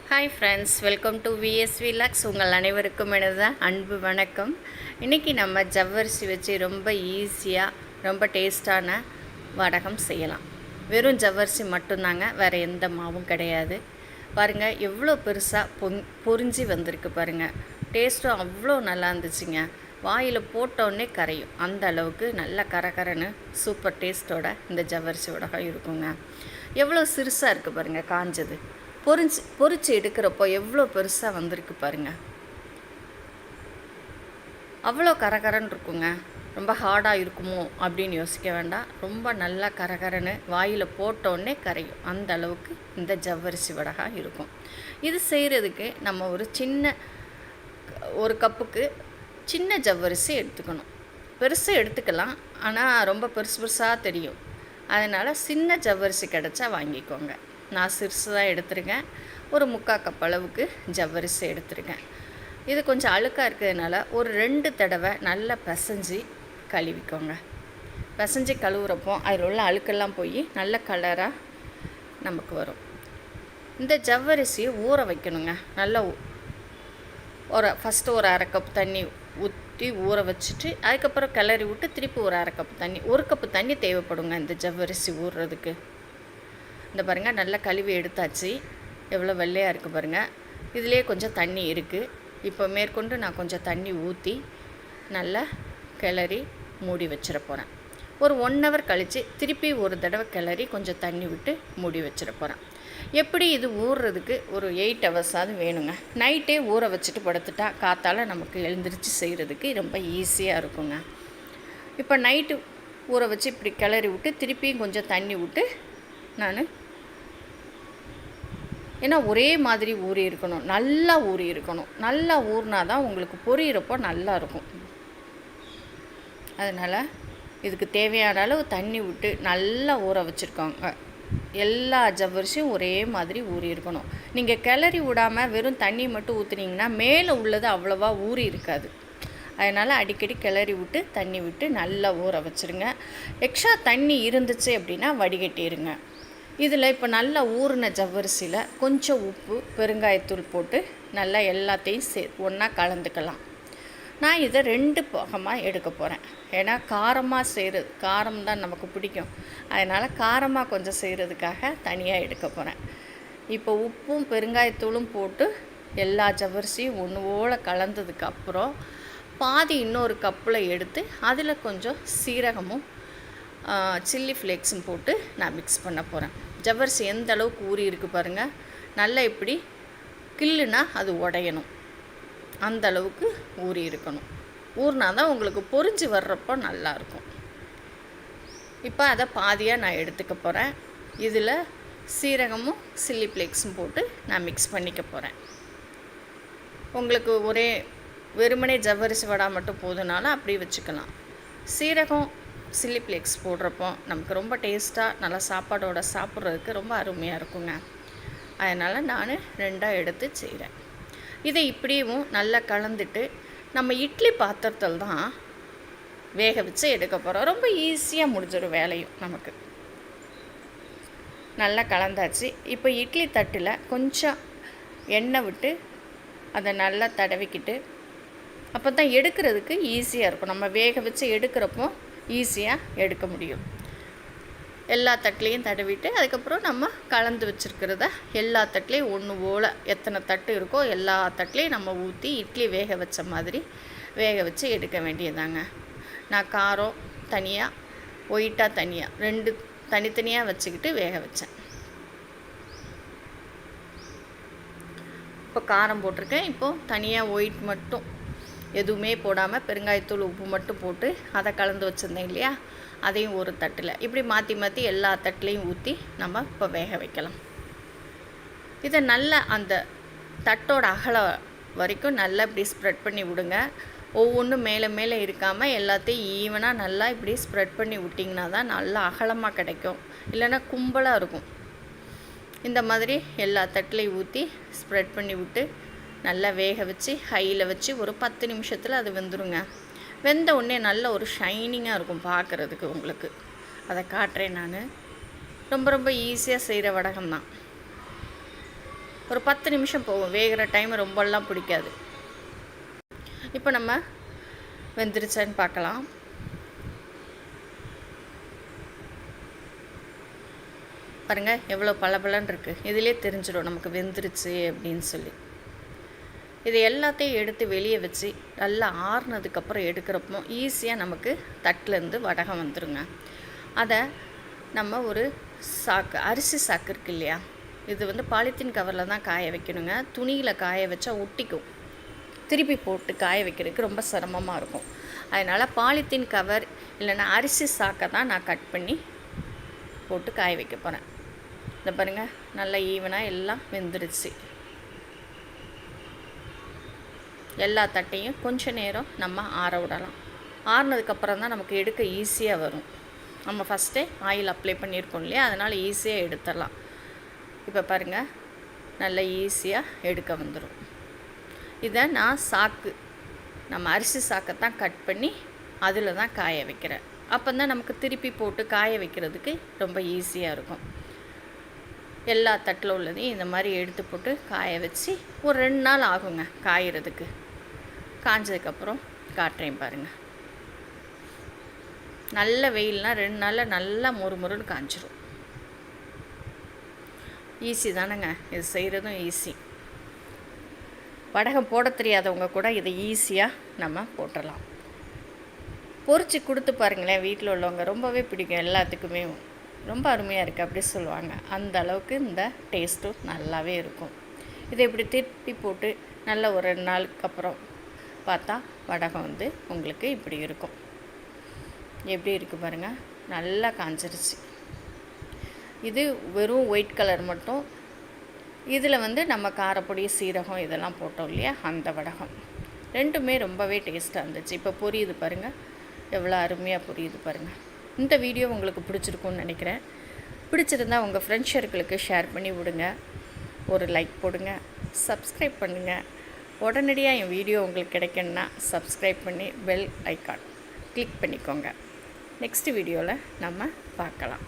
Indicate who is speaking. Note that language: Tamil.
Speaker 1: Hi friends, welcome to VSV Lux. உங்கள் அனைவருக்கும் எனது அன்பு வணக்கம். இன்றைக்கி நம்ம ஜவ்வரிசி வச்சு ரொம்ப ஈஸியாக ரொம்ப டேஸ்டான வடகம் செய்யலாம். வெறும் ஜவ்வரிசி மட்டும்தாங்க, வேறு எந்த மாவும் கிடையாது. பாருங்கள் எவ்வளோ பெருசாக பொரிஞ்சு வந்திருக்கு பாருங்கள். டேஸ்ட்டும் அவ்வளோ நல்லா இருந்துச்சுங்க. வாயில் போட்டோடனே கரையும், அந்த அளவுக்கு நல்ல கரகரன்னு சூப்பர் டேஸ்ட்டோட இந்த ஜவ்வரிசி வடகம் இருக்குங்க. எவ்வளோ சிறுசாக இருக்குது பாருங்கள், காஞ்சது பொரிச்சு எடுக்கிறப்போ எவ்வளோ பெருசாக வந்திருக்கு பாருங்கள். அவ்வளோ கரகரன்னு இருக்குங்க. ரொம்ப ஹார்டாக இருக்குமோ அப்படின்னு யோசிக்க வேண்டாம். ரொம்ப நல்லா கரகரன்னு வாயில் போட்டோடனே கரையும், அந்த அளவுக்கு இந்த ஜவ்வரிசி வடகம் இருக்கும். இது செய்கிறதுக்கு நம்ம ஒரு கப்புக்கு சின்ன ஜவ்வரிசி எடுத்துக்கணும். பெருசாக எடுத்துக்கலாம், ஆனால் ரொம்ப பெருசாக தெரியும். அதனால் சின்ன ஜவ்வரிசி கிடச்சா வாங்கிக்கோங்க. நான் சிறுசு தான் எடுத்துருக்கேன். ஒரு 3/4 கப் அளவுக்கு ஜவ்வரிசி எடுத்துருக்கேன். இது கொஞ்சம் அழுக்காக இருக்கிறதுனால ஒரு 2 தடவை நல்லா பிசைஞ்சு கழுவிக்கோங்க. பிசைஞ்சு கழுவுறப்போ அதில் உள்ள அழுக்கெல்லாம் போய் நல்ல கலராக நமக்கு வரும். இந்த ஜவ்வரிசியை ஊற வைக்கணுங்க. நல்லா ஃபஸ்ட்டு ஒரு 1/2 கப் தண்ணி ஊற்றி ஊற வச்சுட்டு அதுக்கப்புறம் கிளறி விட்டு திருப்பி ஒரு 1/2 கப் தண்ணி, 1 கப்பு தண்ணி தேவைப்படுங்க இந்த ஜவ்வரிசி ஊறுறதுக்கு. இந்த பாருங்கள், நல்லா கழுவி எடுத்தாச்சு. எவ்வளோ வெள்ளையாக இருக்குது பாருங்கள். இதிலே கொஞ்சம் தண்ணி இருக்குது. இப்போ மேற்கொண்டு நான் கொஞ்சம் தண்ணி ஊற்றி நல்லா கிளறி மூடி வச்சிட போகிறேன். ஒரு 1 ஹவர் கழித்து திருப்பி ஒரு தடவை கிளறி கொஞ்சம் தண்ணி விட்டு மூடி வச்சிட போகிறேன். எப்படி இது ஊறுறதுக்கு ஒரு 8 ஹவர்ஸாவது வேணுங்க. நைட்டே ஊற வச்சுட்டு படுத்துட்டா காத்தால் நமக்கு எழுந்திரிச்சு செய்கிறதுக்கு ரொம்ப ஈஸியாக இருக்குங்க. இப்போ நைட்டு ஊற வச்சு இப்படி கிளறி விட்டு திருப்பியும் கொஞ்சம் தண்ணி விட்டு ஏன்னா ஒரே மாதிரி ஊறி இருக்கணும், நல்லா ஊறி இருக்கணும். நல்லா ஊறினா தான் உங்களுக்கு பொரியிறப்போ நல்லா இருக்கும். அதனால் இதுக்கு தேவையான அளவு தண்ணி விட்டு நல்லா ஊற வச்சுருக்காங்க. எல்லா ஜவ்வரிசியும் ஒரே மாதிரி ஊறி இருக்கணும். நீங்கள் கிளறி விடாமல் வெறும் தண்ணி மட்டும் ஊற்றுனீங்கன்னா மேலே உள்ளது அவ்வளோவா ஊறி இருக்காது. அதனால் அடிக்கடி கிளறி விட்டு தண்ணி விட்டு நல்லா ஊற வச்சுருங்க. எக்ஸ்ட்ரா தண்ணி இருந்துச்சு அப்படின்னா வடிகட்டிடுங்க. இதில் இப்போ நல்லா ஊறின ஜவ்வரிசியில் கொஞ்சம் உப்பு, பெருங்காயத்தூள் போட்டு நல்லா எல்லாத்தையும் ஒன்றா கலந்துக்கலாம். நான் இதை 2 பாகமாக எடுக்க போகிறேன். ஏன்னா காரம் தான் நமக்கு பிடிக்கும். அதனால் காரமாக கொஞ்சம் செய்கிறதுக்காக தனியாக எடுக்க போகிறேன். இப்போ உப்பும் பெருங்காயத்தூளும் போட்டு எல்லா ஜவ்வரிசியும் ஒன்று போல் கலந்ததுக்கப்புறம் பாதி இன்னொரு கப்பில் எடுத்து அதில் கொஞ்சம் சீரகமும் சில்லி ஃப்ளேக்ஸும் போட்டு நான் மிக்ஸ் பண்ண போகிறேன். ஜவ்வரிசி எந்த அளவுக்கு ஊறி இருக்குது பாருங்கள். நல்லா இப்படி கில்லுனா அது உடையணும், அந்த அளவுக்கு ஊறி இருக்கணும். ஊறினா தான் உங்களுக்கு பொரிஞ்சு வர்றப்போ நல்லாயிருக்கும். இப்போ அதை பாதியாக நான் எடுத்துக்க போகிறேன். இதில் சீரகமும் சில்லி ஃப்ளேக்ஸும் போட்டு நான் மிக்ஸ் பண்ணிக்க போகிறேன். உங்களுக்கு வெறுமனே ஜவ்வரிசி வடை மட்டும் போதுனாலும் அப்படி வச்சுக்கலாம். சீரகம் சில்லி ஃப்ளேக்ஸ் போடுறப்போ நமக்கு ரொம்ப டேஸ்ட்டாக நல்லா சாப்பாடோட சாப்பிட்றதுக்கு ரொம்ப அருமையாக இருக்குங்க. அதனால் நான் 2ஆக எடுத்து செய்கிறேன். இதை இப்படியும் நல்லா கலந்துட்டு நம்ம இட்லி பாத்திரத்தில் தான் வேக வச்சு எடுக்க போகிறோம். ரொம்ப ஈஸியாக முடிஞ்சிடும் வேலையும் நமக்கு. நல்லா கலந்தாச்சு. இப்போ இட்லி தட்டில் கொஞ்சம் எண்ணெய் விட்டு அதை நல்லா தடவிக்கிட்டு அப்போ தான் எடுக்கிறதுக்கு ஈஸியாக இருக்கும். நம்ம வேக வச்சு எடுக்கிறப்போ ஈஸியாக எடுக்க முடியும். எல்லா தட்டுலேயும் தடவிட்டு அதுக்கப்புறம் நம்ம கலந்து வச்சுருக்கிறத எல்லா தட்டுலேயும் ஒன்று போல் எத்தனை தட்டு இருக்கோ எல்லா தட்டுலேயும் நம்ம ஊற்றி இட்லி வேக வச்ச மாதிரி வேக வச்சு எடுக்க வேண்டியதாங்க. நான் காரம் தனியாக, ஒயிட்டாக தனியாக 2 தனித்தனியாக வச்சுக்கிட்டு வேக வச்சேன். இப்போ காரம் போட்டிருக்கேன். இப்போது தனியாக ஒயிட் மட்டும் எதுவுமே போடாமல் பெருங்காயத்தூள் உப்பு மட்டும் போட்டு அதை கலந்து வச்சுருந்தேன் இல்லையா, அதையும் ஒரு தட்டில் இப்படி மாற்றி மாற்றி எல்லா தட்டுலேயும் ஊற்றி நம்ம இப்போ வேக வைக்கலாம். இதை நல்லா அந்த தட்டோட அகலம் வரைக்கும் நல்லா இப்படி ஸ்ப்ரெட் பண்ணி விடுங்க. ஒவ்வொன்றும் மேலே மேலே இருக்காமல் எல்லாத்தையும் ஈவனாக நல்லா இப்படி ஸ்ப்ரெட் பண்ணி விட்டிங்கன்னா தான் நல்லா அகலமாக கிடைக்கும். இல்லைன்னா கும்பலாக இருக்கும். இந்த மாதிரி எல்லா தட்டுலேயும் ஊற்றி ஸ்ப்ரெட் பண்ணி விட்டு நல்லா வேக வச்சு ஹையில் வச்சு ஒரு 10 நிமிஷத்தில் அது வெந்துருங்க. வெந்த உடனே நல்ல ஒரு ஷைனிங்காக இருக்கும் பார்க்குறதுக்கு. உங்களுக்கு அதை காட்டுறேன் நான். ரொம்ப ரொம்ப ஈஸியாக செய்கிற வடகம் தான். ஒரு 10 நிமிஷம் போகும். வேகிற டைம் ரொம்பலாம் பிடிக்காது. இப்போ நம்ம வெந்துருச்சான்னு பார்க்கலாம். பாருங்கள் எவ்வளோ பளபளன்னு இருக்குது. இதிலே தெரிஞ்சிடும் நமக்கு வெந்துருச்சு அப்படின்னு சொல்லி. இது எல்லாத்தையும் எடுத்து வெளியே வச்சு நல்லா ஆறுனதுக்கப்புறம் எடுக்கிறப்போ ஈஸியாக நமக்கு தட்டிலேருந்து வடகம் வந்துடுங்க. அதை நம்ம ஒரு சாக்கு, அரிசி சாக்கு இருக்குது இல்லையா, இது வந்து பாலித்தீன் கவரில் தான் காய வைக்கணுங்க. துணியில் காய வச்சா ஒட்டிக்கும். திருப்பி போட்டு காய வைக்கிறதுக்கு ரொம்ப சிரமமாக இருக்கும். அதனால் பாலித்தீன் கவர் இல்லைன்னா அரிசி சாக்கை தான் நான் கட் பண்ணி போட்டு காய வைக்க போகிறேன். இந்த பாருங்கள் நல்லா ஈவனாக எல்லாம் வெந்துருச்சு. எல்லா தட்டையும் கொஞ்சம் நேரம் நம்ம ஆற விடலாம். ஆறுனதுக்கப்புறம் தான் நமக்கு எடுக்க ஈஸியாக வரும். நம்ம ஃபஸ்ட்டே ஆயில் அப்ளை பண்ணியிருக்கோம் இல்லையா, அதனால் ஈஸியாக எடுத்துடலாம். இப்போ பாருங்கள் நல்லா ஈஸியாக எடுக்க வந்துடும். இதை நான் சாக்கு, நம்ம அரிசி சாக்கை தான் கட் பண்ணி அதில் தான் காய வைக்கிறேன். அப்போ தான் நமக்கு திருப்பி போட்டு காய வைக்கிறதுக்கு ரொம்ப ஈஸியாக இருக்கும். எல்லா தட்டில் உள்ளதையும் இந்த மாதிரி எடுத்து போட்டு காய வச்சு ஒரு 2 நாள் ஆகுங்க காயறதுக்கு. காஞ்சதுக்கப்புறம் காட்டுறேன் பாருங்கள். நல்ல வெயில்னால் 2 நாளில் நல்லா மொறுமொறுன்னு காஞ்சிரும். ஈஸி தானேங்க, இது செய்கிறதும் ஈஸி. வடகம் போட தெரியாதவங்க கூட இதை ஈஸியாக நம்ம போட்டுடலாம். பொரிச்சு கொடுத்து பாருங்களேன், வீட்டில் உள்ளவங்க ரொம்பவே பிடிக்கும். எல்லாத்துக்குமே ரொம்ப அருமையாக இருக்குது அப்படி சொல்லுவாங்க. அந்த அளவுக்கு இந்த டேஸ்ட்டும் நல்லாவே இருக்கும். இதை இப்படி திருப்பி போட்டு நல்ல ஒரு 2 நாளுக்கு அப்புறம் பார்த்தா வடகம் வந்து உங்களுக்கு இப்படி இருக்கும். எப்படி இருக்குது பாருங்கள், நல்லா காஞ்சிருச்சு. இது வெறும் ஒயிட் கலர் மட்டும். இதில் வந்து நம்ம காரப்பொடி, சீரகம் இதெல்லாம் போட்டோம் இல்லையா, அந்த வடகம். ரெண்டுமே ரொம்பவே டேஸ்ட்டாக இருந்துச்சு. இப்போ புரியுது பாருங்கள், எவ்வளோ அருமையாக புரியுது பாருங்கள். இந்த வீடியோ உங்களுக்கு பிடிச்சிருக்குன்னு நினைக்கிறேன். பிடிச்சிருந்தா உங்கள் ஃப்ரெண்ட்ஸ் சர்க்கிளுக்கு ஷேர் பண்ணி விடுங்க. ஒரு லைக் போடுங்க, சப்ஸ்கிரைப் பண்ணுங்கள். உடனடியாக என் வீடியோ உங்களுக்கு கிடைக்கணுன்னா சப்ஸ்கிரைப் பண்ணி பெல் ஐக்கான் கிளிக் பண்ணிக்கோங்க. நெக்ஸ்ட் வீடியோவில் நம்ம பார்க்கலாம்.